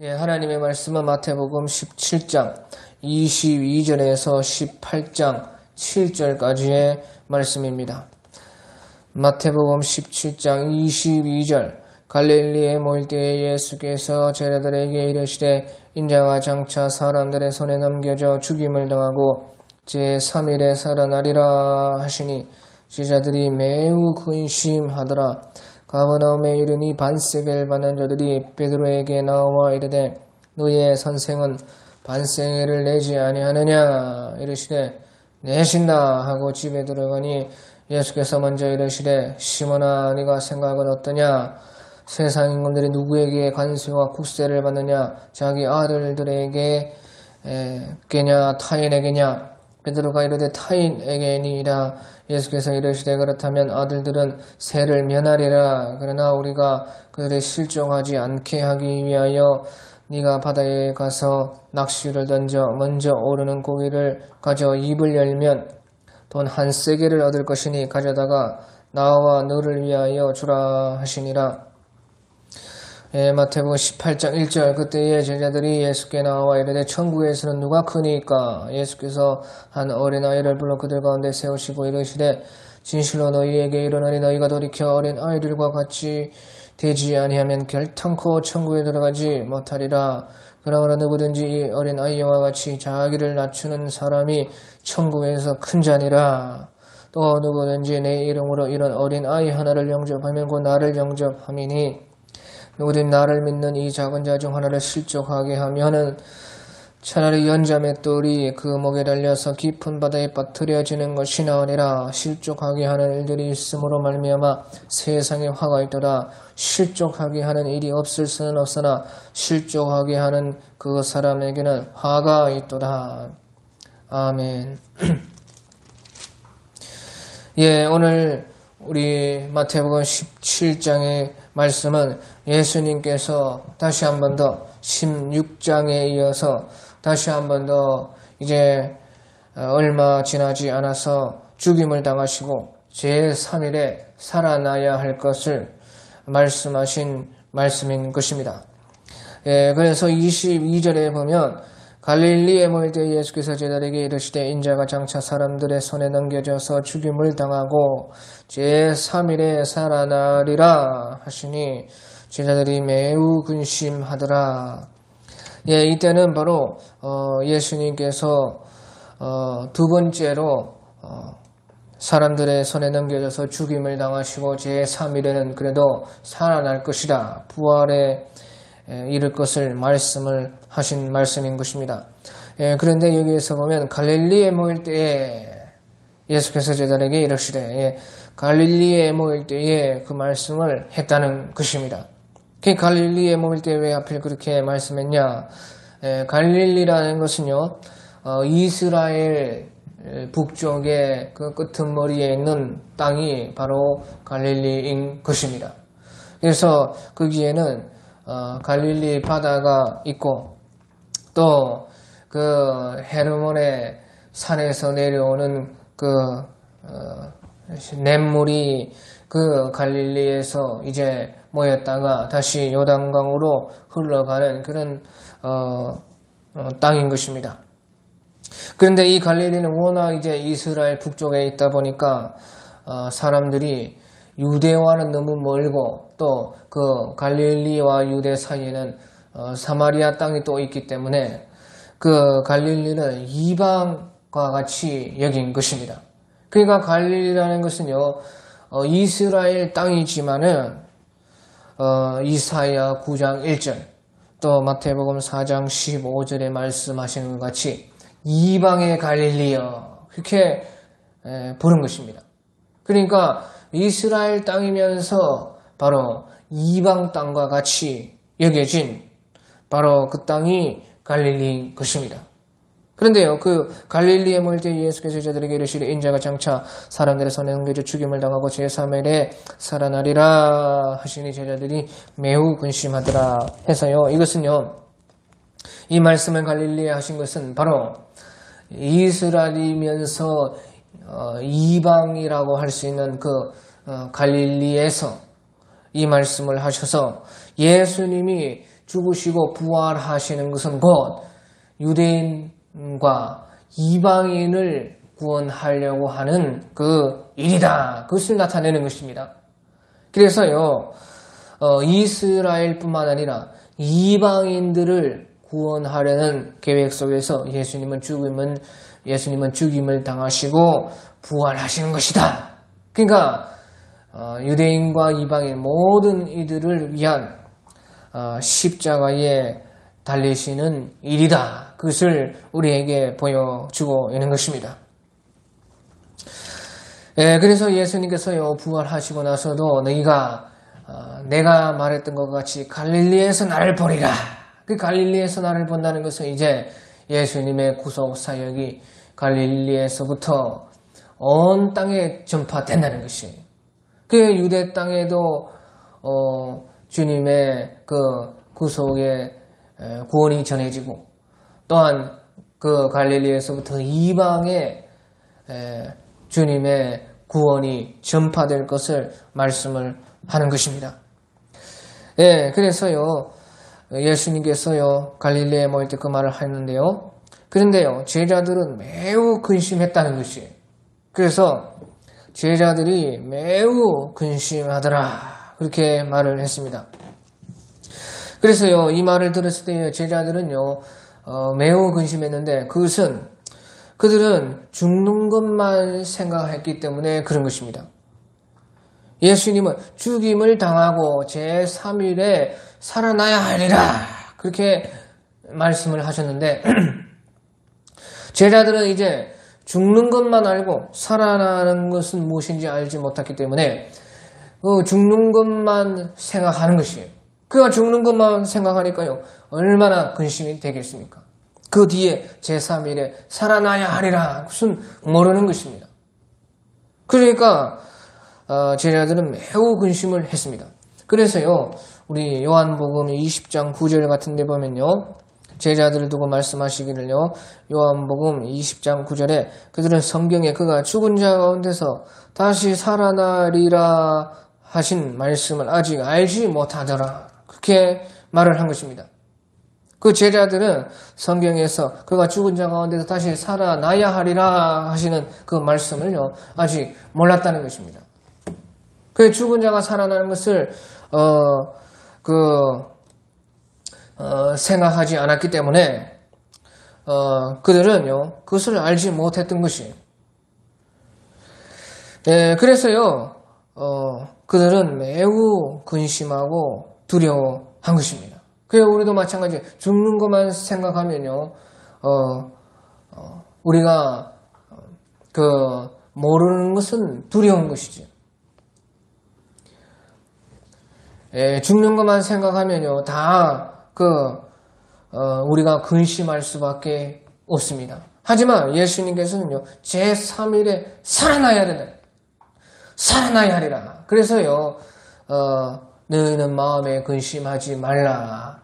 하나님의 말씀은 마태복음 17장 22절에서 18장 7절까지의 말씀입니다. 마태복음 17장 22절 갈릴리에 모일 때에 예수께서 제자들에게 이르시되 인자가 장차 사람들의 손에 넘겨져 죽임을 당하고 제3일에 살아나리라 하시니 제자들이 매우 근심하더라. 가버나움에 이르니 반세계를 받는 자들이 베드로에게 나와 이르되 너희의 선생은 반세계를 내지 아니하느냐 이르시되 내신다 하고 집에 들어가니 예수께서 먼저 이르시되 시몬아 네가 생각은 어떠냐? 세상 인간들이 누구에게 관세와 국세를 받느냐? 자기 아들들에게 께냐 타인에게냐? 베드로가 이르되 타인에게니이다. 예수께서 이르시되 그렇다면 아들들은 세를 면하리라. 그러나 우리가 그들을 실종하지 않게 하기 위하여 네가 바다에 가서 낚시를 던져 먼저 오르는 고기를 가져 입을 열면 돈 1세겔을 얻을 것이니 가져다가 나와 너를 위하여 주라 하시니라. 마태복음 18장 1절 그때에 제자들이 예수께 나와 이르되 천국에서는 누가 크니까? 예수께서 한 어린아이를 불러 그들 가운데 세우시고 이르시되 진실로 너희에게 이르노니 너희가 돌이켜 어린아이들과 같이 되지 아니하면 결탄코 천국에 들어가지 못하리라. 그러므로 누구든지 이 어린아이와 같이 자기를 낮추는 사람이 천국에서 큰 자니라. 또 누구든지 내 이름으로 이런 어린아이 하나를 영접하면 곧 나를 영접함이니 누구든 나를 믿는 이 작은 자 중 하나를 실족하게 하면은 차라리 연자맷돌이 그 목에 달려서 깊은 바다에 빠뜨려지는 것이 나으리라. 실족하게 하는 일들이 있으므로 말미암아 세상에 화가 있도다. 실족하게 하는 일이 없을 수는 없으나 실족하게 하는 그 사람에게는 화가 있도다. 아멘. 오늘 우리 마태복음 17장의 말씀은 예수님께서 다시 한 번 더 16장에 이어서 다시 한 번 더 이제 얼마 지나지 않아서 죽임을 당하시고 제3일에 살아나야 할 것을 말씀하신 말씀인 것입니다. 그래서 22절에 보면 갈릴리에 모일 때 예수께서 제자들에게 이르시되 인자가 장차 사람들의 손에 넘겨져서 죽임을 당하고 제3일에 살아나리라 하시니 제자들이 매우 근심하더라. 이때는 바로 예수님께서 두 번째로 사람들의 손에 넘겨져서 죽임을 당하시고 제3일에는 그래도 살아날 것이다. 부활에 이를 것을 말씀을 하신 말씀인 것입니다. 그런데 여기에서 보면 갈릴리에 모일 때에 예수께서 제자들에게 이르시되 갈릴리에 모일 때에 그 말씀을 했다는 것입니다. 그 갈릴리에 모일 때 왜 하필 그렇게 말씀했냐? 갈릴리라는 것은요, 이스라엘 북쪽의 그 끄트머리에 있는 땅이 바로 갈릴리인 것입니다. 그래서 거기에는 갈릴리 바다가 있고 또 그 헤르몬의 산에서 내려오는 그 냇물이 그 갈릴리에서 이제 모였다가 다시 요단강으로 흘러가는 그런 땅인 것입니다. 그런데 이 갈릴리는 워낙 이제 이스라엘 북쪽에 있다 보니까 사람들이 유대와는 너무 멀고 또 그 갈릴리와 유대 사이에는 사마리아 땅이 또 있기 때문에 그 갈릴리는 이방과 같이 여긴 것입니다. 그러니까 갈릴리라는 것은요, 이스라엘 땅이지만은 이사야 9장 1절 또 마태복음 4장 15절에 말씀하시는 것 같이 이방의 갈릴리여 그렇게 부른 것입니다. 그러니까 이스라엘 땅이면서 바로 이방 땅과 같이 여겨진 바로 그 땅이 갈릴리인 것입니다. 그런데요, 그 갈릴리에 모일 때 예수께서 제자들에게 이르시되 인자가 장차 사람들의 손에 넘겨져 죽임을 당하고 제3일에 살아나리라 하시니 제자들이 매우 근심하더라 해서요, 이것은요 이 말씀을 갈릴리에 하신 것은 바로 이스라엘이면서 이방이라고 할 수 있는 그 갈릴리에서 이 말씀을 하셔서 예수님이 죽으시고 부활하시는 것은 곧 유대인과 이방인을 구원하려고 하는 그 일이다. 그것을 나타내는 것입니다. 그래서요, 이스라엘뿐만 아니라 이방인들을 구원하려는 계획 속에서 예수님은 죽임을 당하시고 부활하시는 것이다. 그러니까 유대인과 이방인 모든 이들을 위한 십자가에 달리시는 일이다. 그것을 우리에게 보여주고 있는 것입니다. 그래서 예수님께서요, 부활하시고 나서도 내가 말했던 것 같이 갈릴리에서 나를 보리라. 그 갈릴리에서 나를 본다는 것은 이제 예수님의 구속 사역이 갈릴리에서부터 온 땅에 전파된다는 것이에요. 그 유대 땅에도 주님의 그 구속의 구원이 전해지고, 또한 그 갈릴리에서부터 이방에 주님의 구원이 전파될 것을 말씀을 하는 것입니다. 그래서요, 예수님께서요, 갈릴리에 모일 때 그 말을 했는데요. 그런데요, 제자들은 매우 근심했다는 것이에요. 그래서 제자들이 매우 근심하더라. 그렇게 말을 했습니다. 그래서요, 이 말을 들었을 때 제자들은요, 매우 근심했는데 그들은 죽는 것만 생각했기 때문에 그런 것입니다. 예수님은 죽임을 당하고 제3일에 살아나야 하리라. 그렇게 말씀을 하셨는데 제자들은 이제 죽는 것만 알고 살아나는 것은 무엇인지 알지 못했기 때문에 죽는 것만 생각하는 것이에요. 그가 죽는 것만 생각하니까요, 얼마나 근심이 되겠습니까? 그 뒤에 제3일에 살아나야 하리라. 그것은 모르는 것입니다. 그러니까 제자들은 매우 근심을 했습니다. 그래서요, 우리 요한복음 20장 9절 같은 데 보면요, 제자들을 두고 말씀하시기를요, 요한복음 20장 9절에 그들은 성경에 그가 죽은 자 가운데서 다시 살아나리라 하신 말씀을 아직 알지 못하더라. 그렇게 말을 한 것입니다. 그 제자들은 성경에서 그가 죽은 자 가운데서 다시 살아나야 하리라 하시는 그 말씀을요, 아직 몰랐다는 것입니다. 그 죽은 자가 살아나는 것을 생각하지 않았기 때문에 그들은요, 그것을 알지 못했던 것이에요. 그래서요, 그들은 매우 근심하고 두려워한 것입니다. 그래서 우리도 마찬가지, 죽는 것만 생각하면요, 우리가 모르는 것은 두려운 것이죠. 죽는 것만 생각하면요, 우리가 근심할 수밖에 없습니다. 하지만 예수님께서는요, 제3일에 살아나야 된다. 살아나야 하리라. 그래서요, 너희는 마음에 근심하지 말라.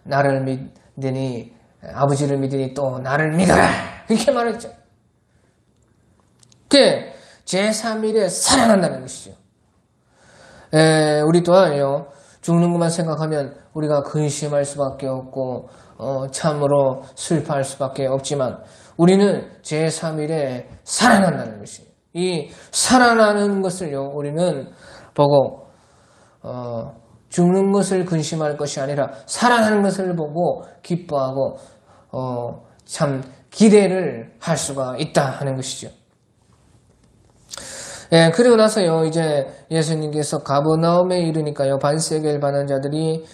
나를 믿으니, 아버지를 믿으니 또 나를 믿어라. 그렇게 말했죠. 그게 제3일에 살아난다는 것이죠. 우리 또한요, 죽는 것만 생각하면 우리가 근심할 수밖에 없고, 참으로 슬퍼할 수밖에 없지만, 우리는 제3일에 살아난다는 것이에요. 이 살아나는 것을요, 우리는 보고, 죽는 것을 근심할 것이 아니라, 살아나는 것을 보고 기뻐하고, 참 기대를 할 수가 있다 하는 것이죠. 그리고 나서요, 이제 예수님께서 가버나움에 이르니까요, 반세겔 받는 자들이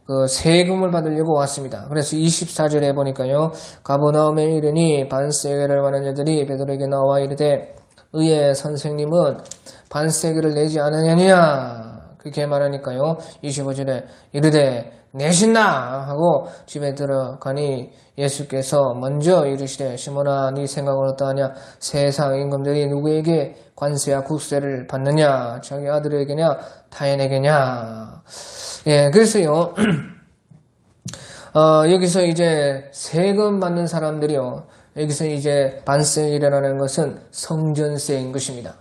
그 세금을 받으려고 왔습니다. 그래서 24절에 보니까요, 가버나움에 이르니 반세겔을 받는 자들이 베드로에게 나와 이르되, 의의 선생님은 반세겔을 내지 않으느냐? 그렇게 말하니까요, 25절에 이르되 내신다 하고 집에 들어가니 예수께서 먼저 이르시되, 시몬아, 네 생각은 어떠하냐? 세상 임금들이 누구에게 관세와 국세를 받느냐? 자기 아들에게냐? 타인에게냐? 그래서요, 여기서 이제 세금 받는 사람들이요. 여기서 이제 반세일이라는 것은 성전세인 것입니다.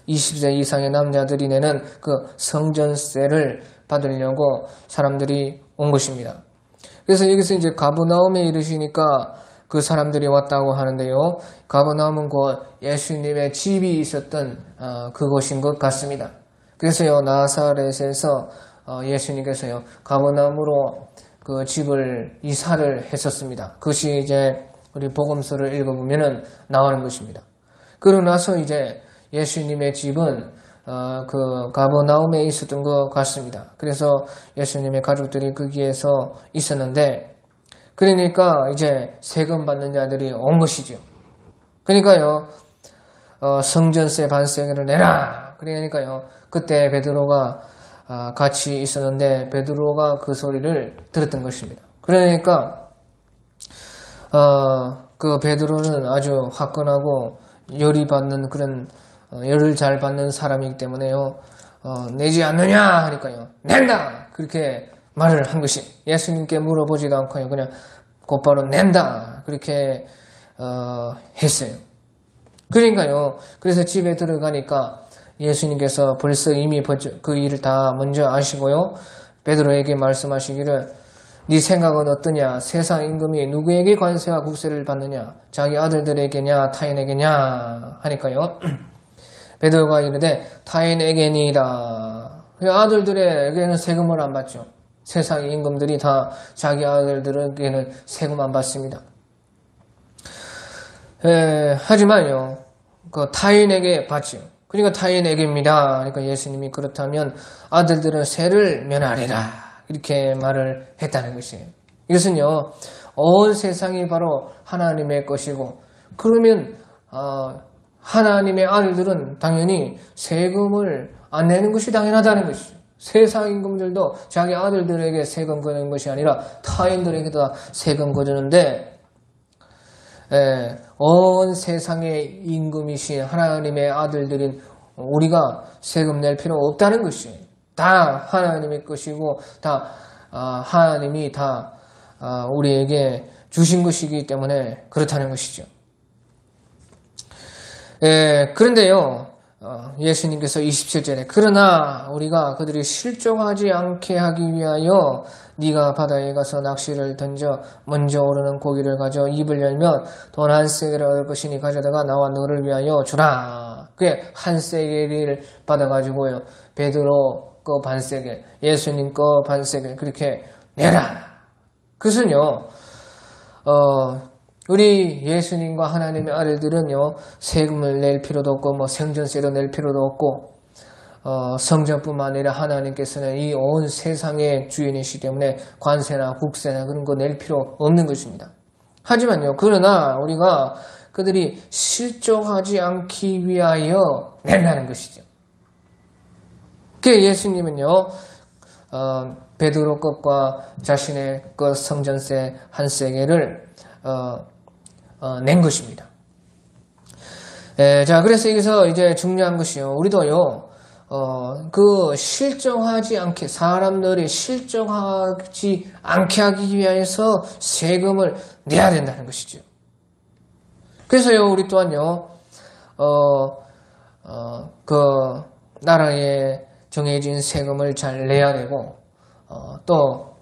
20세 이상의 남자들이 내는 그 성전세를 받으려고 사람들이 온 것입니다. 그래서 여기서 이제 가버나움에 이르시니까 그 사람들이 왔다고 하는데요. 가버나움은 곧 예수님의 집이 있었던 그곳인 것 같습니다. 그래서요, 나사렛에서 예수님께서요, 가버나움으로 그 집을 이사를 했었습니다. 그것이 이제 우리 복음서를 읽어보면은 나오는 것입니다. 그러고 나서 이제 예수님의 집은 그 가버나움에 있었던 것 같습니다. 그래서 예수님의 가족들이 거기에서 있었는데, 그러니까 이제 세금 받는 자들이 온 것이죠. 그러니까요, 성전세 반세를 내라. 그러니까요, 그때 베드로가 같이 있었는데 베드로가 그 소리를 들었던 것입니다. 그러니까 그 베드로는 아주 화끈하고 열이 받는 그런 열을 잘 받는 사람이기 때문에요. 내지 않느냐 하니까요. 낸다! 그렇게 말을 한 것이 예수님께 물어보지도 않고요. 그냥 곧바로 낸다! 그렇게 했어요. 그러니까요. 그래서 집에 들어가니까 예수님께서 벌써 이미 그 일을 다 먼저 아시고요. 베드로에게 말씀하시기를 네 생각은 어떠냐? 세상 임금이 누구에게 관세와 국세를 받느냐? 자기 아들들에게냐? 타인에게냐? 하니까요. 베드로가 이르되 타인에게니이다. 아들들에게는 세금을 안 받죠. 세상 임금들이 다 자기 아들들에게는 세금 안 받습니다. 하지만요. 그 타인에게 받죠. 그러니까 타인에게입니다. 그러니까 예수님이 그렇다면 아들들은 세를 면하리라. 이렇게 말을 했다는 것이에요. 이것은요, 온 세상이 바로 하나님의 것이고, 그러면 하나님의 아들들은 당연히 세금을 안 내는 것이 당연하다는 것이죠. 세상 임금들도 자기 아들들에게 세금 거는 것이 아니라 타인들에게도 세금 거주는데, 온 세상의 임금이신 하나님의 아들들인 우리가 세금 낼 필요 없다는 것이에요. 다 하나님의 것이고 다 하나님이 다 우리에게 주신 것이기 때문에 그렇다는 것이죠. 그런데요, 예수님께서 27절에 그러나 우리가 그들이 실족하지 않게 하기 위하여 네가 바다에 가서 낚시를 던져 먼저 오르는 고기를 가져 입을 열면 돈 한 세겔을 얻을 것이니 가져다가 나와 너를 위하여 주라. 그게 한 세겔을 받아가지고요, 베드로 거 반세겔, 예수님 거 반세겔 그렇게 내라. 그것은요, 우리 예수님과 하나님의 아들들은요, 세금을 낼 필요도 없고, 생전세도 낼 필요도 없고, 성전뿐만 아니라 하나님께서는 이 온 세상의 주인이시기 때문에 관세나 국세나 그런 거 낼 필요 없는 것입니다. 하지만요, 그러나 우리가 그들이 실족하지 않기 위하여 낸다는 것이죠. 그 예수님은요, 베드로 것과 자신의 것 성전세 한 세겔을 낸 것입니다. 자, 그래서 여기서 이제 중요한 것이요, 우리도요, 그 실정하지 않게, 사람들이 실정하지 않게 하기 위해서 세금을 내야 된다는 것이죠. 그래서요, 우리 또한요, 그 나라에 정해진 세금을 잘 내야 되고, 또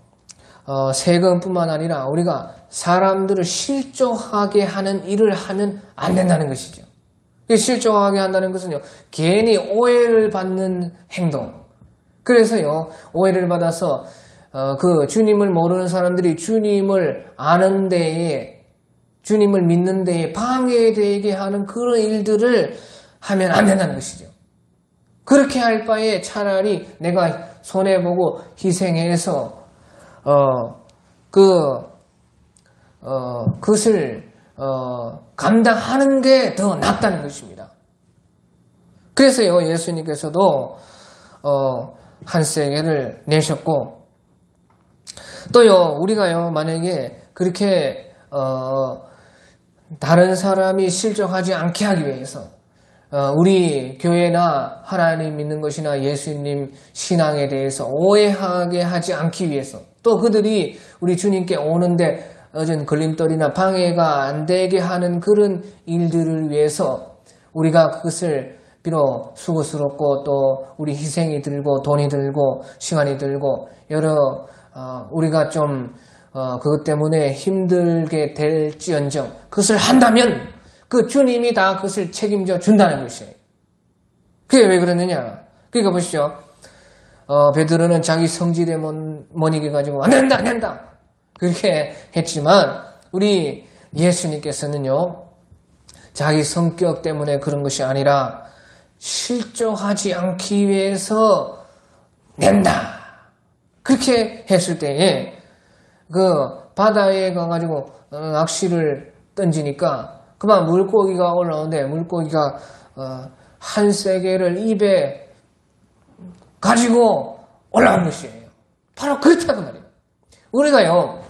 세금뿐만 아니라 우리가 사람들을 실족하게 하는 일을 하면 안 된다는 것이죠. 실족하게 한다는 것은요, 괜히 오해를 받는 행동. 그래서요, 오해를 받아서 그 주님을 모르는 사람들이 주님을 아는 데에, 주님을 믿는 데에 방해되게 하는 그런 일들을 하면 안 된다는 것이죠. 그렇게 할 바에 차라리 내가 손해보고 희생해서 그것을 감당하는 게 더 낫다는 것입니다. 그래서요, 예수님께서도 한 세겔을 내셨고, 또요, 우리가요, 만약에 그렇게 다른 사람이 실족하지 않게 하기 위해서 우리 교회나 하나님 믿는 것이나 예수님 신앙에 대해서 오해하게 하지 않기 위해서 또 그들이 우리 주님께 오는데 어떤 걸림돌이나 방해가 안 되게 하는 그런 일들을 위해서 우리가 그것을 비록 수고스럽고 또 우리 희생이 들고 돈이 들고 시간이 들고 여러 우리가 좀 그것 때문에 힘들게 될지언정 그것을 한다면 그 주님이 다 그것을 책임져 준다는 것이에요. 그게 왜 그러느냐? 그러니까 보시죠. 베드로는 자기 성질에 못 이겨가지고 안 된다 그렇게 했지만 우리 예수님께서는요 자기 성격 때문에 그런 것이 아니라 실족하지 않기 위해서 낸다 그렇게 했을 때에 그 바다에 가가지고 낚시를 던지니까 그만 물고기가 올라오는데 물고기가 한 세개를 입에 가지고 올라온 것이에요. 바로 그렇다고 말이에요. 우리가요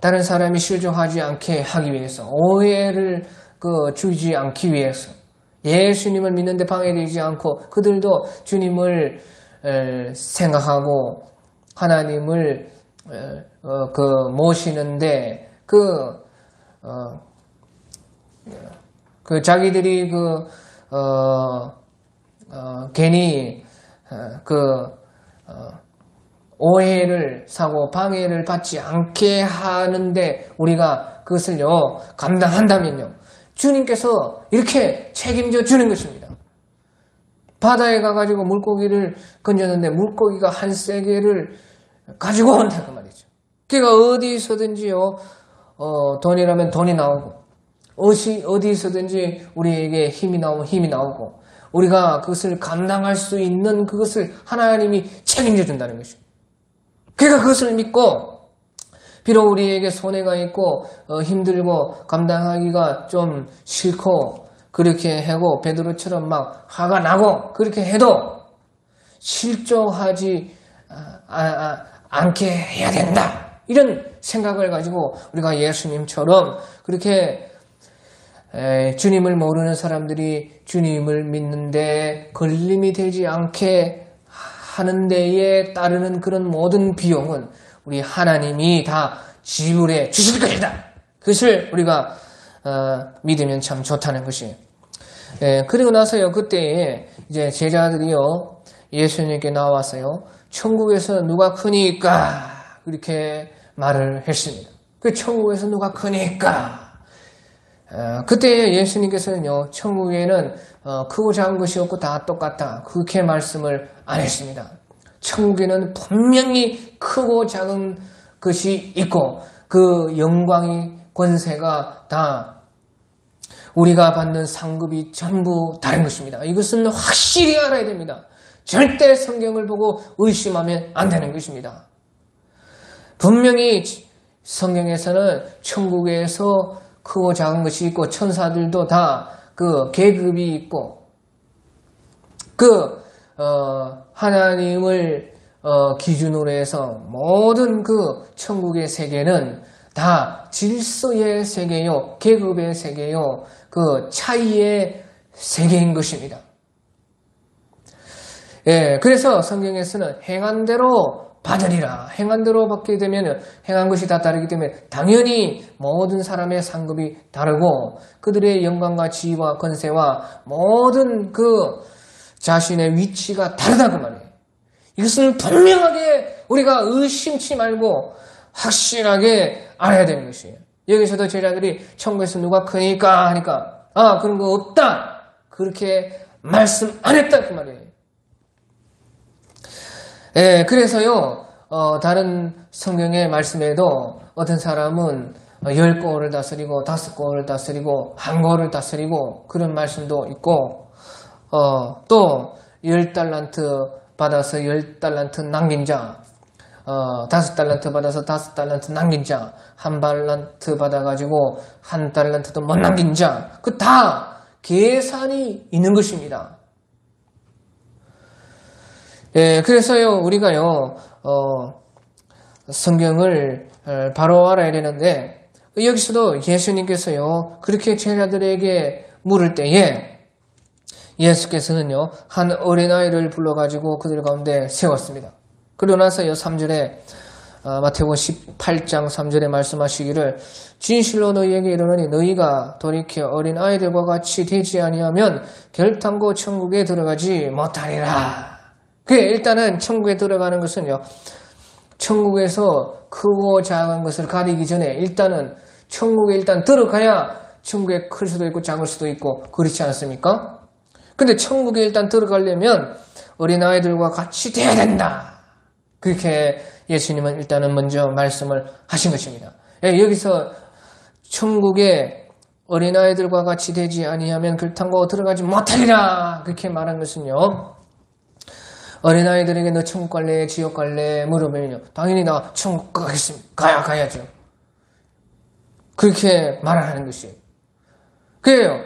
다른 사람이 실족하지 않게 하기 위해서 오해를 주지 않기 위해서 예수님을 믿는데 방해되지 않고 그들도 주님을 생각하고 하나님을 모시는데 자기들이 괜히 오해를 사고 방해를 받지 않게 하는데 우리가 그것을요 감당한다면요 주님께서 이렇게 책임져 주는 것입니다. 바다에 가가지고 물고기를 건졌는데 물고기가 한 세개를 가지고 온다고 말이죠. 그러니까 어디서든지요 돈이라면 돈이 나오고 어디서든지 우리에게 힘이 나오면 힘이 나오고 우리가 그것을 감당할 수 있는 그것을 하나님이 책임져 준다는 것입니다. 그러니까 그것을 믿고 비록 우리에게 손해가 있고 힘들고 감당하기가 좀 싫고 그렇게 하고 베드로처럼 막 화가 나고 그렇게 해도 실족하지 않게 해야 된다. 이런 생각을 가지고 우리가 예수님처럼 그렇게 주님을 모르는 사람들이 주님을 믿는데 걸림이 되지 않게 하는 데에 따르는 그런 모든 비용은 우리 하나님이 다 지불해 주실 것이다. 그것을 우리가 믿으면 참 좋다는 것이에요. 그리고 나서요 그때에 이제 제자들이요 예수님께 나와서요 천국에서 누가 크니까 그렇게 말을 했습니다. 그 천국에서 누가 크니까 그때 예수님께서는요 천국에는 크고 작은 것이 없고 다 똑같다 그렇게 말씀을 안 했습니다. 천국에는 분명히 크고 작은 것이 있고 그 영광이 권세가 다 우리가 받는 상급이 전부 다른 것입니다. 이것은 확실히 알아야 됩니다. 절대 성경을 보고 의심하면 안 되는 것입니다. 분명히 성경에서는 천국에서 크고 작은 것이 있고 천사들도 다 그 계급이 있고 하나님을 기준으로 해서 모든 그 천국의 세계는 다 질서의 세계요, 계급의 세계요, 그 차이의 세계인 것입니다. 그래서 성경에서는 행한 대로 받으리라. 행한 대로 받게 되면 행한 것이 다 다르기 때문에 당연히 모든 사람의 상급이 다르고 그들의 영광과 지위와 권세와 모든 그 자신의 위치가 다르다고 말해요. 이것을 분명하게 우리가 의심치 말고 확실하게 알아야 되는 것이에요. 여기서도 제자들이 천국에서 누가 크니까 하니까 그런 거 없다. 그렇게 말씀 안 했다 그 말이에요. 그래서요 다른 성경의 말씀에도 어떤 사람은 10고을을 다스리고 5고을을 다스리고 1고을을 다스리고 그런 말씀도 있고 또 10달란트 받아서 10달란트 남긴 자 5달란트 받아서 5달란트 남긴 자 1달란트 받아가지고 1달란트도 못 남긴 자 그 다 계산이 있는 것입니다. 그래서요 우리가요 성경을 바로 알아야 되는데 여기서도 예수님께서요 그렇게 제자들에게 물을 때에 예수께서는요, 한 어린아이를 불러가지고 그들 가운데 세웠습니다. 그러고 나서요, 3절에, 마태복음 18장 3절에 말씀하시기를 진실로 너희에게 이르노니 너희가 돌이켜 어린아이들과 같이 되지 아니하면 결탄고 천국에 들어가지 못하리라. 그게 일단은 천국에 들어가는 것은요, 천국에서 크고 작은 것을 가리기 전에 일단은 천국에 일단 들어가야 천국에 클 수도 있고 작을 수도 있고 그렇지 않습니까? 근데 천국에 일단 들어가려면 어린아이들과 같이 돼야 된다. 그렇게 예수님은 일단은 먼저 말씀을 하신 것입니다. 여기서 천국에 어린아이들과 같이 되지 아니하면 결탄고 들어가지 못하리라. 그렇게 말한 것은요, 어린아이들에게 너 천국 갈래 지옥 갈래 물으면요, 당연히 나 천국 가겠습니다. 가야죠. 그렇게 말하는 것이에요. 그래요.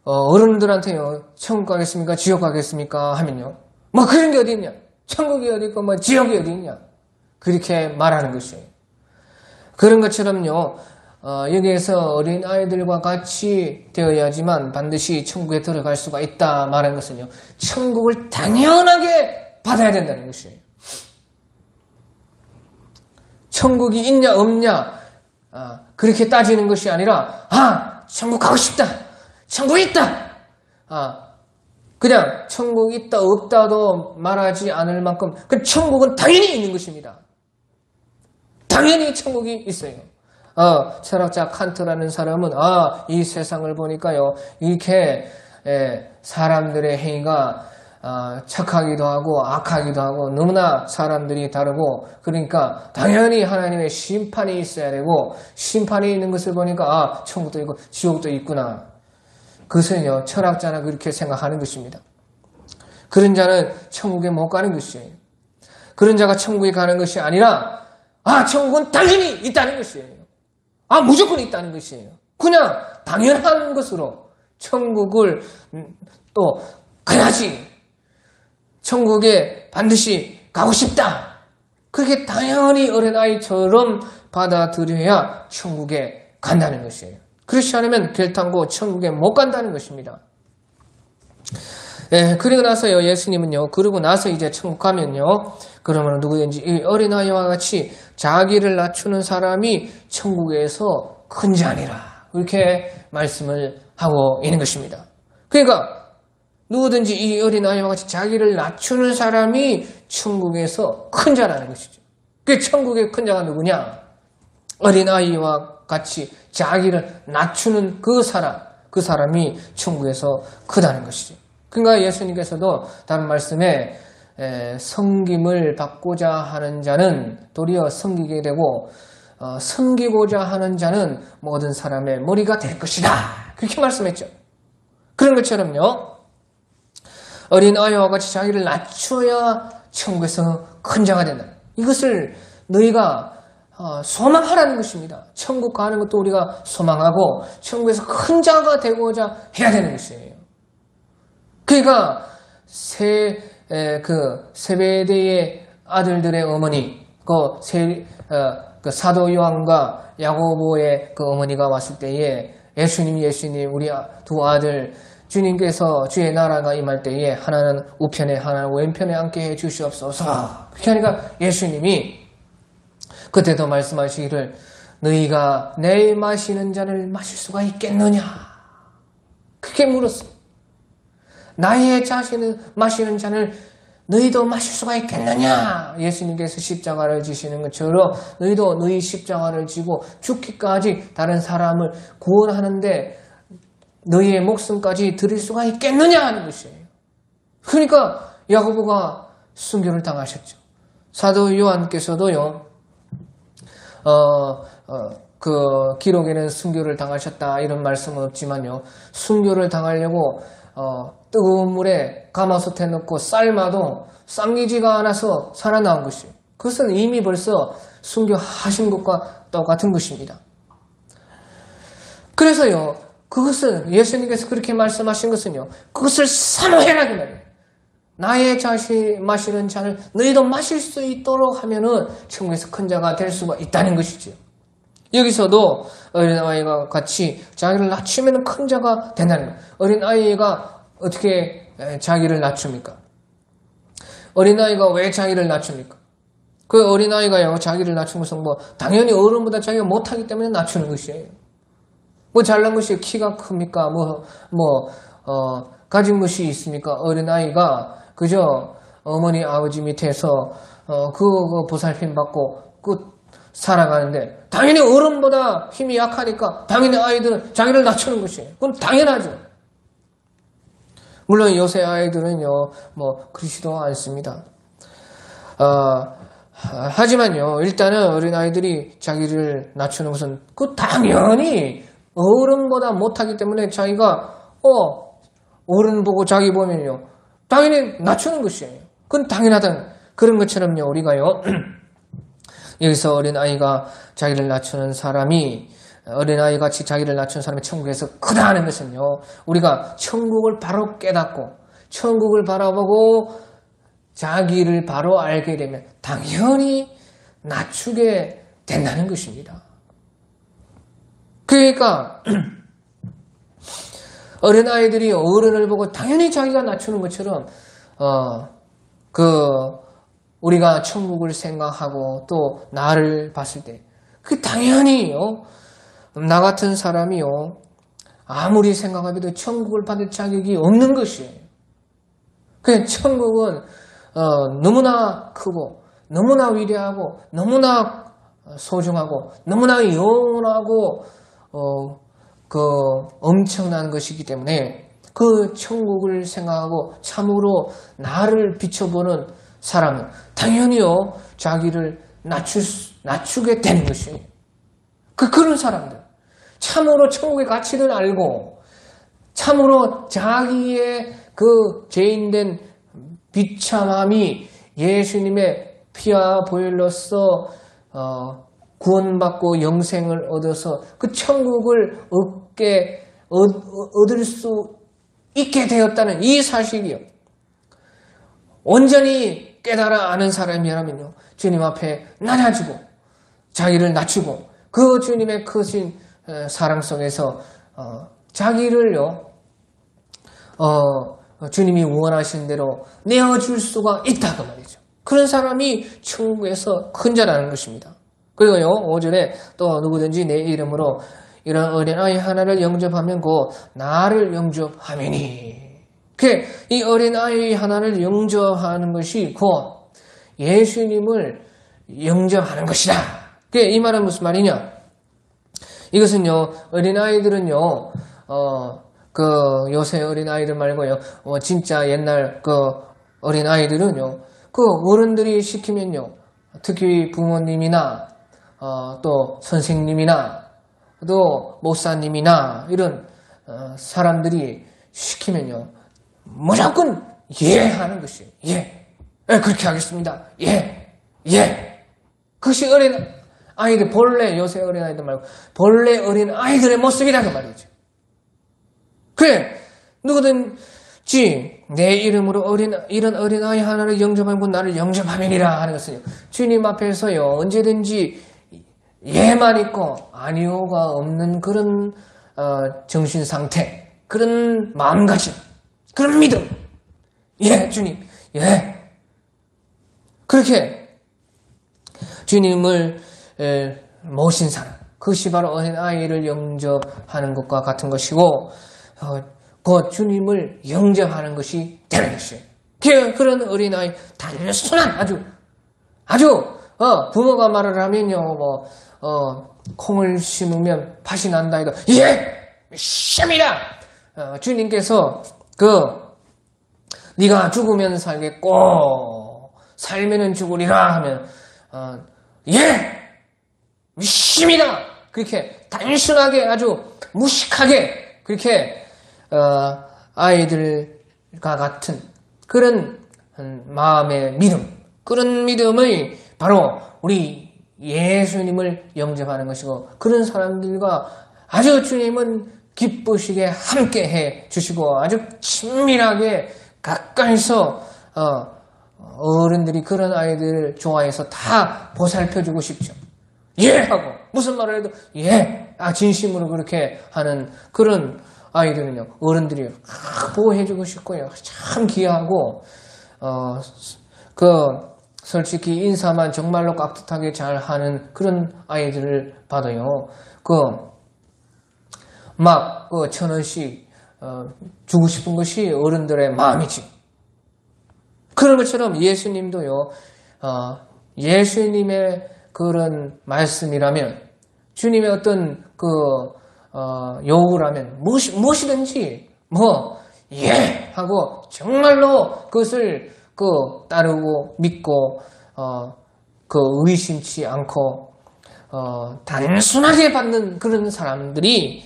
어른들한테요, 천국 가겠습니까 지옥 가겠습니까 하면요, 뭐 그런 게 어디 있냐, 천국이 어디 있고 뭐 지옥이 어디 있냐, 그렇게 말하는 것이에요. 그런 것처럼요, 여기에서 어린아이들과 같이 되어야지만 반드시 천국에 들어갈 수가 있다 말하는 것은요, 천국을 당연하게 받아야 된다는 것이에요. 천국이 있냐 없냐 그렇게 따지는 것이 아니라, 천국 가고 싶다, 천국 있다, 그냥 천국 있다 없다도 말하지 않을 만큼 그 천국은 당연히 있는 것입니다. 당연히 천국이 있어요. 철학자 칸트라는 사람은 이 세상을 보니까요, 이렇게 사람들의 행위가 착하기도 하고 악하기도 하고 너무나 사람들이 다르고, 그러니까 당연히 하나님의 심판이 있어야 되고, 심판이 있는 것을 보니까 천국도 있고 지옥도 있구나. 그것은요, 철학자나 그렇게 생각하는 것입니다. 그런 자는 천국에 못 가는 것이에요. 그런 자가 천국에 가는 것이 아니라 천국은 당연히 있다는 것이에요. 무조건 있다는 것이에요. 그냥 당연한 것으로 천국을 또 가야지, 천국에 반드시 가고 싶다, 그렇게 당연히 어린아이처럼 받아들여야 천국에 간다는 것이에요. 그렇지 않으면 결탄고 천국에 못 간다는 것입니다. 그리고 나서요, 예수님은요, 그러고 나서 이제 천국 가면요, 그러면 누구든지 이 어린아이와 같이 자기를 낮추는 사람이 천국에서 큰 자니라. 이렇게 말씀을 하고 있는 것입니다. 그러니까 누구든지 이 어린아이와 같이 자기를 낮추는 사람이 천국에서 큰 자라는 것이죠. 그 천국의 큰 자가 누구냐? 어린아이와 같이 자기를 낮추는 그 사람이 천국에서 크다는 것이죠. 그러니까 예수님께서도 다른 말씀에 섬김을 받고자 하는 자는 도리어 섬기게 되고, 섬기고자 하는 자는 모든 사람의 머리가 될 것이다. 그렇게 말씀했죠. 그런 것처럼요, 어린아이와 같이 자기를 낮춰야 천국에서 큰 자가 된다. 이것을 너희가 소망하라는 것입니다. 천국 가는 것도 우리가 소망하고 천국에서 큰 자가 되고자 해야 되는 것이에요. 그러니까 세베대의 아들들의 어머니, 그 사도 요한과 야고보의 그 어머니가 왔을 때에 예수님 우리 두 아들 주님께서 주의 나라가 임할 때에 하나는 우편에 하나는 왼편에 앉게 해 주시옵소서. 그렇게 하니까 예수님이 그때도 말씀하시기를 너희가 내 마시는 잔을 마실 수가 있겠느냐, 그렇게 물었습니다. 나의 자신을 마시는 잔을 너희도 마실 수가 있겠느냐. 예수님께서 십자가를 지시는 것처럼 너희도 너희 십자가를 지고 죽기까지 다른 사람을 구원하는데 너희의 목숨까지 드릴 수가 있겠느냐 하는 것이에요. 그러니까 야고보가 순교를 당하셨죠. 사도 요한께서도요, 그 기록에는 순교를 당하셨다 이런 말씀은 없지만요, 순교를 당하려고 뜨거운 물에 가마솥에 넣고 삶아도 쌍기지가 않아서 살아나온 것이에요. 그것은 이미 벌써 순교하신 것과 똑같은 것입니다. 그래서요, 그것은 예수님께서 그렇게 말씀하신 것은요, 그것을 사모해라 그 말이에요. 나의 자신 마시는 잔을 너희도 마실 수 있도록 하면은 천국에서 큰 자가 될 수가 있다는 것이죠. 여기서도 어린아이가 같이 자기를 낮추면 큰 자가 된다는 거예요. 어떻게 자기를 낮춥니까? 어린아이가 왜 자기를 낮춥니까? 그 어린아이가요, 자기를 낮춘 것은 당연히 어른보다 자기가 못하기 때문에 낮추는 것이에요. 잘난 것이 키가 큽니까? 가진 것이 있습니까? 어린아이가 그저 어머니, 아버지 밑에서, 보살핌 받고, 살아가는데, 당연히 어른보다 힘이 약하니까, 당연히 아이들은 자기를 낮추는 것이에요. 그건 당연하죠. 물론 요새 아이들은요, 그렇지도 않습니다. 하지만요, 일단은 어린아이들이 자기를 낮추는 것은, 당연히 어른보다 못하기 때문에 자기가, 어른 보고 자기 보면요, 당연히 낮추는 것이에요. 그건 당연하다는 그런 것처럼요, 우리가요, 여기서 어린아이가 자기를 낮추는 사람이, 어린아이 같이 자기를 낮춘 사람이 천국에서 크다 하는 것은요, 우리가 천국을 바로 깨닫고, 천국을 바라보고, 자기를 바로 알게 되면 당연히 낮추게 된다는 것입니다. 그러니까, 어린아이들이 어른을 보고 당연히 자기가 낮추는 것처럼, 우리가 천국을 생각하고 또 나를 봤을 때, 당연히요, 나 같은 사람이요, 아무리 생각해도 천국을 받을 자격이 없는 것이에요. 천국은, 너무나 크고, 너무나 위대하고, 너무나 소중하고, 너무나 영원하고, 엄청난 것이기 때문에 그 천국을 생각하고 참으로 나를 비춰보는 사람은 당연히요, 자기를 낮추게 되는 것이에요. 그런 사람들. 참으로 천국의 가치를 알고, 참으로 자기의 죄인된 비참함이 예수님의 피와 보혈로서, 구원받고 영생을 얻어서 천국을 얻을 수 있게 되었다는 이 사실이요. 온전히 깨달아 아는 사람이라면요, 주님 앞에 낮아지고 자기를 낮추고 그 주님의 크신 사랑 속에서 자기를요, 주님이 원하신 대로 내어줄 수가 있다고 말이죠. 그런 사람이 천국에서 큰 자라는 것입니다. 그리고요, 5절에 또 누구든지 내 이름으로 이런 어린아이 하나를 영접하면 곧 나를 영접하매니. 이 어린아이 하나를 영접하는 것이 곧 예수님을 영접하는 것이다. 이 말은 무슨 말이냐? 이것은요, 어린아이들은요, 요새 어린아이들 말고요, 진짜 옛날 어린아이들은요, 어른들이 시키면요, 특히 부모님이나, 또 선생님이나, 또 목사님이나, 이런, 사람들이 시키면요, 무조건 예! 하는 것이에요. 예! 그렇게 하겠습니다. 예! 그것이 아이들, 본래, 요새 어린아이들 말고, 본래 어린아이들의 모습이다, 그 말이죠. 누구든지 내 이름으로 이런 어린아이 하나를 영접하면 나를 영접하면이라 하는 것은요, 주님 앞에서요, 언제든지 예만 있고 아니오가 없는 그런 정신상태, 그런 마음가짐, 그런 믿음. 예, 주님, 예. 그렇게 주님을 모신 사람, 그것이 바로 어린아이를 영접하는 것과 같은 것이고, 곧 주님을 영접하는 것이 되는 것이에요. 그런 어린아이, 단순한 아주 부모가 말을 하면요, 콩을 심으면 팥이 난다 이거, 예! 심이다! 주님께서 네가 죽으면 살겠고 살면은 죽으리라 하면 예! 심이다! 그렇게 단순하게 아주 무식하게 그렇게 아이들과 같은 그런 마음의 믿음, 그런 믿음의 바로 우리 예수님을 영접하는 것이고, 그런 사람들과 아주 주님은 기쁘시게 함께 해 주시고 아주 친밀하게 가까이서 어른들이 그런 아이들을 좋아해서 다 보살펴주고 싶죠. 예! 하고 무슨 말을 해도 예! 진심으로 그렇게 하는 그런 아이들은요, 어른들이 보호해주고 싶고요. 참 귀하고, 솔직히 인사만 정말로 깍듯하게 잘 하는 그런 아이들을 봐도요, 천 원씩, 주고 싶은 것이 어른들의 마음이지. 그런 것처럼 예수님도요, 예수님의 그런 말씀이라면, 주님의 어떤 요구라면, 무엇이든지, 하고, 정말로 그것을 따르고, 믿고, 의심치 않고, 단순하게 받는 그런 사람들이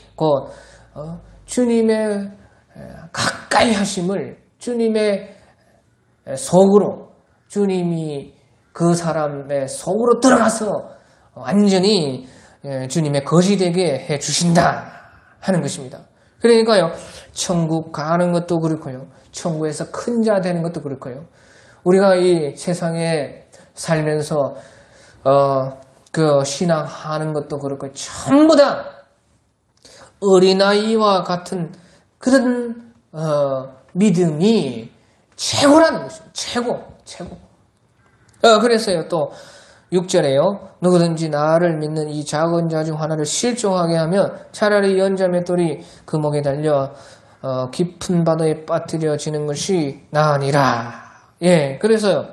주님의 가까이 하심을 주님의 속으로, 주님이 그 사람의 속으로 들어가서 완전히 주님의 것이 되게 해 주신다 하는 것입니다. 그러니까요, 천국 가는 것도 그렇고요, 천국에서 큰 자 되는 것도 그렇고요, 우리가 이 세상에 살면서 신앙하는 것도 그렇고, 전부 다 어린아이와 같은 그런 믿음이 최고라는 것입니다. 최고. 그래서요, 또 6절에요. 누구든지 나를 믿는 이 작은 자 중 하나를 실족하게 하면 차라리 연자 맷돌이 그 목에 달려 깊은 바다에 빠뜨려지는 것이 나으니라. 예, 그래서요,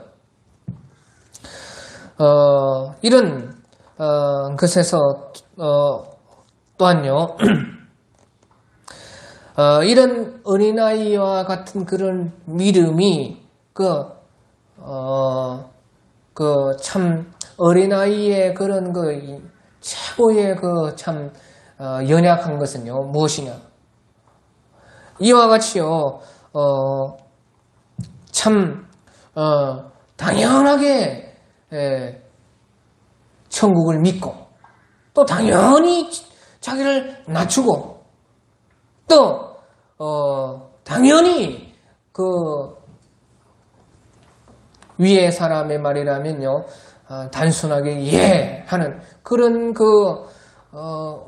이런 것에서 또한요, 이런 어린아이와 같은 그런 믿음이 참 어린아이의 그런 최고의 참 연약한 것은요, 무엇이냐? 이와 같이요, 참 당연하게 천국을 믿고, 또 당연히 자기를 낮추고, 또 당연히 위의 사람의 말이라면요, 단순하게 예 하는 그런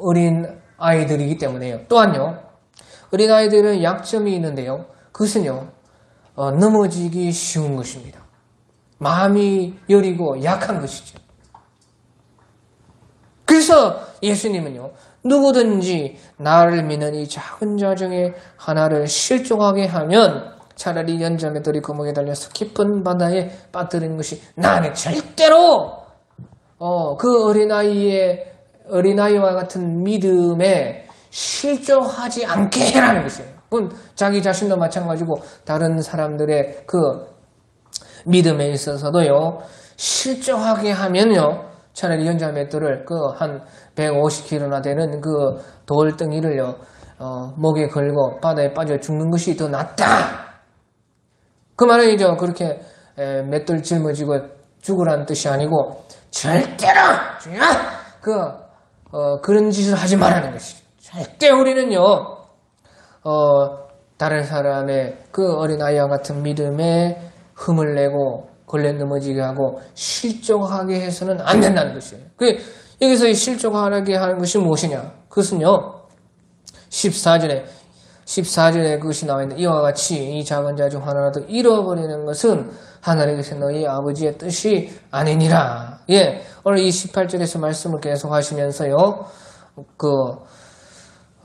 어린 아이들이기 때문에요. 또한요, 어린 아이들은 약점이 있는데요, 그것은요, 넘어지기 쉬운 것입니다. 마음이 여리고 약한 것이죠. 그래서 예수님은요, 누구든지 나를 믿는 이 작은 자 중에 하나를 실족하게 하면 차라리 연자 맷돌이 그 목에 달려서 깊은 바다에 빠뜨리는 것이 나는 절대로 그 어린아이와 같은 믿음에 실족하지 않게 해라는 것이에요. 그건 자기 자신도 마찬가지고 다른 사람들의 믿음에 있어서도요, 실족하게 하면요, 차라리 연자 맷돌을 한 150kg나 되는 돌덩이를요, 목에 걸고 바다에 빠져 죽는 것이 더 낫다. 그 말은이죠. 그렇게 맷돌 짊어지고 죽으라는 뜻이 아니고 절대로 그런 짓을 하지 말라는 것이죠. 절대 우리는요, 다른 사람의 어린 아이와 같은 믿음에 흠을 내고 걸레 넘어지게 하고 실족하게 해서는 안 된다는 것이에요. 여기서 이 실족하게 하는 것이 무엇이냐? 그것은요, 14절에 그것이 나와 있는데, 이와 같이 이 작은 자 중 하나라도 잃어버리는 것은 하늘에서 너희 아버지의 뜻이 아니니라. 예, 오늘 이 18절에서 말씀을 계속 하시면서요,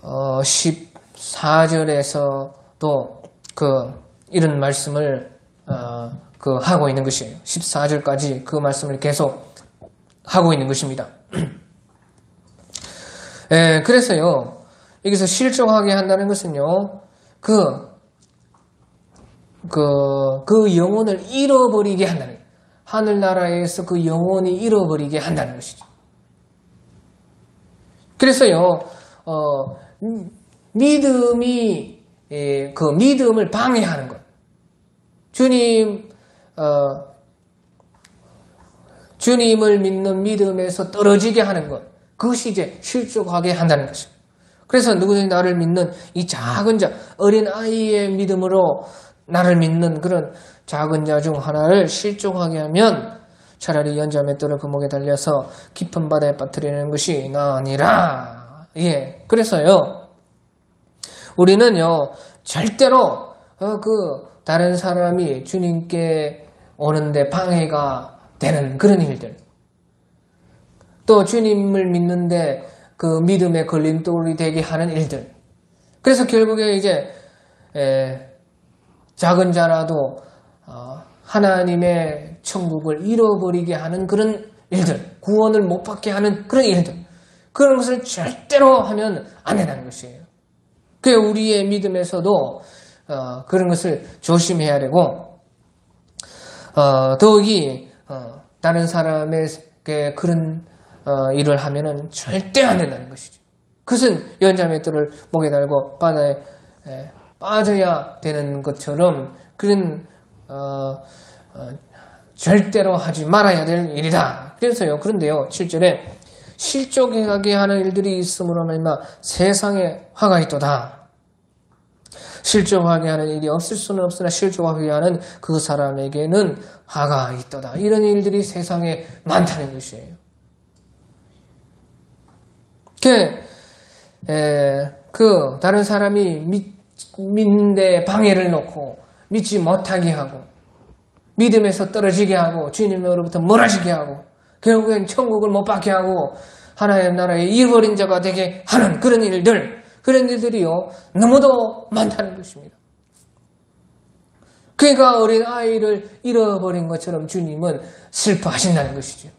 14절에서도 이런 말씀을 하고 있는 것이에요. 14절까지 그 말씀을 계속 하고 있는 것입니다. 예, 그래서요, 여기서 실족하게 한다는 것은요, 영혼을 잃어버리게 한다는 거예요. 하늘나라에서 그 영혼이 잃어버리게 한다는 것이죠. 그래서요, 믿음을 방해하는 것. 주님을 믿는 믿음에서 떨어지게 하는 것. 그것이 이제 실족하게 한다는 것입니다. 그래서 누구든지 나를 믿는 이 작은 자, 어린 아이의 믿음으로 나를 믿는 그런 작은 자 중 하나를 실족하게 하면 차라리 연자 맷돌을 그 목에 달려서 깊은 바다에 빠뜨리는 것이 나으니라. 예. 그래서요, 우리는요, 절대로 다른 사람이 주님께 오는데 방해가 되는 그런 일들, 또 주님을 믿는데 그 믿음의 걸림돌이 되게 하는 일들. 그래서 결국에 이제 작은 자라도 하나님의 천국을 잃어버리게 하는 그런 일들, 구원을 못 받게 하는 그런 일들, 그런 것을 절대로 하면 안 된다는 것이에요. 그 우리의 믿음에서도 그런 것을 조심해야 되고, 더욱이 다른 사람에게 그런 일을 하면은 절대 안 된다는 것이죠. 그것은 연자맷돌을 목에 달고 바다에 빠져야 되는 것처럼 그런 절대로 하지 말아야 될 일이다. 그래서요. 그런데요. 7절에 실족하게 하는 일들이 있음으로 말미암아 세상에 화가 있도다. 실족하게 하는 일이 없을 수는 없으나 실족하게 하는 그 사람에게는 화가 있도다. 이런 일들이 세상에 많다는 것이에요. 다른 사람이 믿는데 방해를 놓고 믿지 못하게 하고 믿음에서 떨어지게 하고 주님으로부터 멀어지게 하고 결국엔 천국을 못 받게 하고 하나님 나라에 잃어버린 자가 되게 하는 그런 일들이요 너무도 많다는 것입니다. 그러니까 어린 아이를 잃어버린 것처럼 주님은 슬퍼하신다는 것이죠.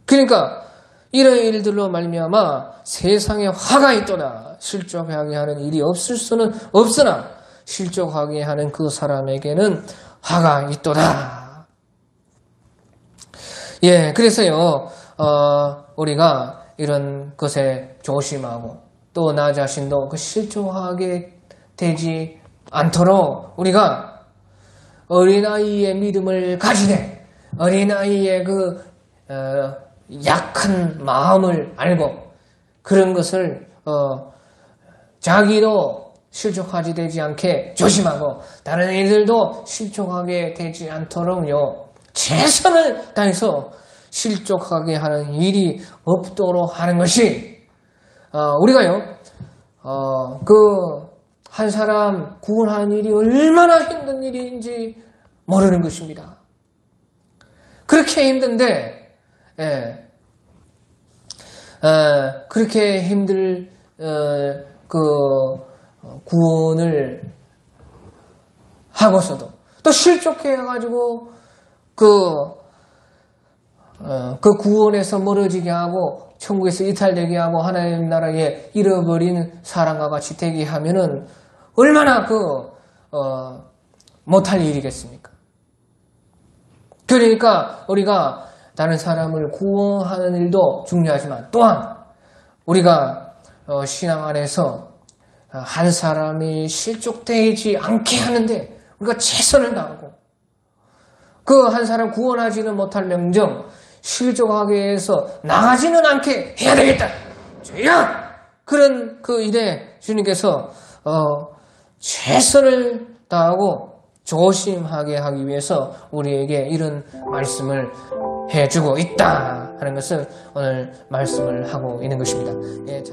그러니까 이런 일들로 말미암아 세상에 화가 있도다. 실족하게 하는 일이 없을 수는 없으나 실족하게 하는 그 사람에게는 화가 있도다. 예, 그래서요, 우리가 이런 것에 조심하고 또 나 자신도 그 실족하게 되지 않도록 우리가 어린아이의 믿음을 가지되 어린아이의 약한 마음을 알고 그런 것을 자기도 실족하지 되지 않게 조심하고 다른 이들도 실족하게 되지 않도록요 최선을 다해서 실족하게 하는 일이 없도록 하는 것이 우리가요 한 사람 구원하는 일이 얼마나 힘든 일인지 모르는 것입니다. 그렇게 힘든데 그렇게 힘들 구원을 하고서도 또 실족해가지고 그 구원에서 멀어지게 하고 천국에서 이탈되게 하고 하나님 나라에 잃어버린 사람과 같이 되게 하면은 얼마나 못할 일이겠습니까? 그러니까 우리가 다른 사람을 구원하는 일도 중요하지만 또한 우리가 신앙 안에서 한 사람이 실족되지 않게 하는데 우리가 최선을 다하고 그 한 사람 구원하지는 못할 명정 실족하게 해서 나가지는 않게 해야 되겠다. 그런 그 일에 주님께서 최선을 다하고 조심하게 하기 위해서 우리에게 이런 말씀을 해주고 있다 하는 것을 오늘 말씀을 하고 있는 것입니다. 예,